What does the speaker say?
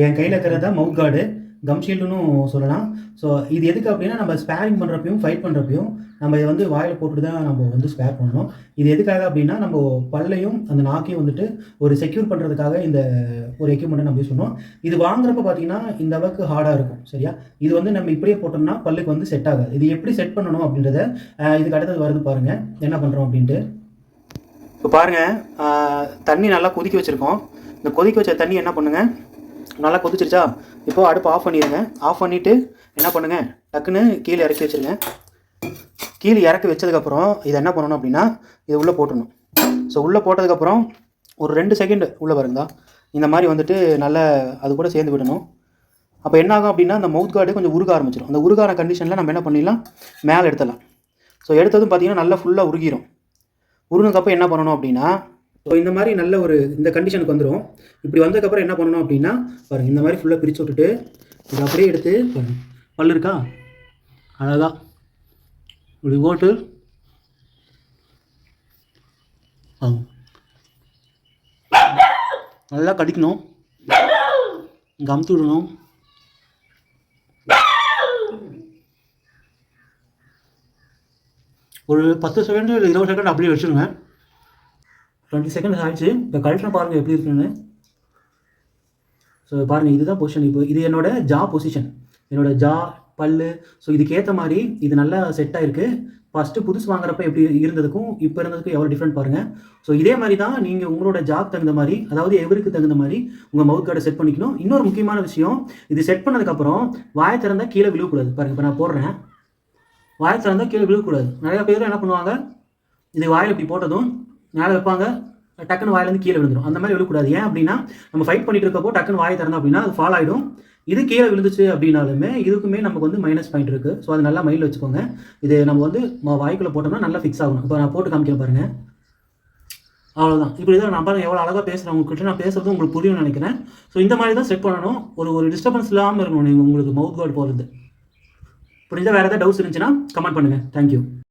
என் கையில் இருக்கிறது தான் மவுத் கார்டு, கம் ஷீல்டுன்னு சொல்லலாம். ஸோ இது எதுக்கு அப்படின்னா, நம்ம ஸ்பேரிங் பண்ணுறப்பையும், ஃபைட் பண்ணுறப்பையும் நம்ம இதை வந்து வாயில் போட்டுட்டு தான் நம்ம வந்து ஸ்பேர் பண்ணணும். இது எதுக்காக அப்படின்னா, நம்ம பல்லையும் அந்த நாக்கையும் வந்துட்டு ஒரு செக்யூர் பண்ணுறதுக்காக இந்த ஒரு எக்யூப்மெண்ட்டை நம்ம யூஸ் பண்ணுவோம். இது வாங்குறப்ப பார்த்தீங்கன்னா, இந்த அளவுக்கு ஹார்டாக இருக்கும். சரியா? இது வந்து நம்ம இப்படியே போட்டோம்னா பல்லுக்கு வந்து செட் ஆகாது. இது எப்படி செட் பண்ணணும் அப்படின்றத இதுக்கு அடுத்தது வருது பாருங்கள், என்ன பண்ணுறோம் அப்படின்ட்டு. இப்போ பாருங்கள், தண்ணி நல்லா கொதிக்க வச்சுருக்கோம். இந்த கொதிக்க வச்ச தண்ணி என்ன பண்ணுங்கள், நல்லா கொதிச்சிருச்சா? இப்போது அடுப்பு ஆஃப் பண்ணிடுங்க. ஆஃப் பண்ணிவிட்டு என்ன பண்ணுங்கள், டக்குன்னு கீழே இறக்கி வச்சுருங்க. கீழே இறக்கி வச்சதுக்கப்புறம் இதை என்ன பண்ணணும் அப்படின்னா, இதை உள்ளே போட்டணும். ஸோ உள்ளே போட்டதுக்கப்புறம் ஒரு 2 செகண்ட் உள்ளே பாருங்களா, இந்த மாதிரி வந்துட்டு நல்லா அது கூட சேர்ந்து விடணும். அப்போ என்ன ஆகும் அப்படின்னா, அந்த மவுத் கார்டு கொஞ்சம் உருக ஆரம்பிச்சிடும். அந்த உருகான கண்டிஷனில் நம்ம என்ன பண்ணிடலாம், மேலே எடுத்துடலாம். ஸோ எடுத்ததும் பார்த்தீங்கன்னா நல்லா ஃபுல்லாக உருகிடும். உருகினதுக்கப்புறம் என்ன பண்ணணும் அப்படின்னா, ஸோ இந்த மாதிரி நல்ல ஒரு இந்த கண்டிஷனுக்கு வந்துடும். இப்படி வந்ததுக்கப்புறம் என்ன பண்ணணும் அப்படின்னா, பாருங்கள், இந்த மாதிரி ஃபுல்லாக பிரித்து விட்டுட்டு இதை அப்படியே எடுத்து பாருங்கள், பல் இருக்கா அழகா இப்படி போட்டு நல்லா கடிக்கணும், கமுத்து விடணும். ஒரு 10 செகண்ட் இல்லை 20 செகண்ட் அப்படியே வச்சுருங்க. 20 செகண்ட் ஆகிடுச்சு. இப்போ கழிச்சா பாருங்கள் எப்படி இருக்குன்னு. ஸோ பாருங்கள், இதுதான் பொசிஷன். இப்போ இது என்னோடய ஜா பொசிஷன், என்னோடய ஜா பல்லு. ஸோ இதுக்கேற்ற மாதிரி இது நல்லா செட் ஆகிருக்கு. ஃபஸ்ட்டு புதுசு வாங்குறப்ப எப்படி இருந்ததுக்கும் இப்போ இருந்ததுக்கும் எவ்வளோ டிஃப்ரெண்ட் பாருங்கள். ஸோ இதே மாதிரி தான் நீங்கள் உங்களோட ஜாப் தகுந்த மாதிரி, அதாவது எவருக்கு தகுந்த மாதிரி உங்கள் மவுத் கார்டை செட் பண்ணிக்கணும். இன்னொரு முக்கியமான விஷயம், இது செட் பண்ணதுக்கப்புறம் வாயை திறந்தால் கீழே விழுவக்கூடாது. பாருங்கள், இப்போ நான் போடுறேன், வாயை திறந்தால் கீழே விழுவக்கூடாது. நிறையா பேர் என்ன பண்ணுவாங்க, இது வாயில் இப்படி போட்டதும் மேலே வைப்பாங்க, டக்குன்னு வாயிலேருந்து கீழே விழுந்துடும். அந்த மாதிரி விழக்கூடாது. ஏன் அப்படின்னா, நம்ம ஃபைட் பண்ணிட்டு இருக்கப்போ டக்குன்னு வாயை திறந்தோம் அப்படின்னா அது ஃபால் ஆகிடும். இது கீழே விழுந்துச்சு அப்படின்னாலுமே இதுக்குமே நமக்கு வந்து மைனஸ் பாயிண்ட் இருக்குது. ஸோ அது நல்லா மைண்டில் வச்சுக்கோங்க. இது நம்ம வந்து வாய்க்குள்ளே போட்டோம்னா நல்லா ஃபிக்ஸ் ஆகணும். இப்போ நான் போட்டு காமிக்கிறேன் பாருங்கள், அவ்வளோதான். இப்படி தான் நான் பாருங்கள் எவ்வளோ அழகாக பேசுகிறேன். உங்கள்கிட்ட நான் பேசுகிறது உங்களுக்கு புரியும்னு நினைக்கிறேன். ஸோ இந்த மாதிரி தான் செட் பண்ணணும். ஒரு டிஸ்டர்பன்ஸ் இல்லாமல் இருக்கணும் நீங்கள் உங்களுக்கு மவுத் கார்டு போகிறது. புரிஞ்சால் வேறு ஏதாவது டவுட்ஸ் இருந்துச்சுன்னா கமெண்ட் பண்ணுங்கள். தேங்க்யூ.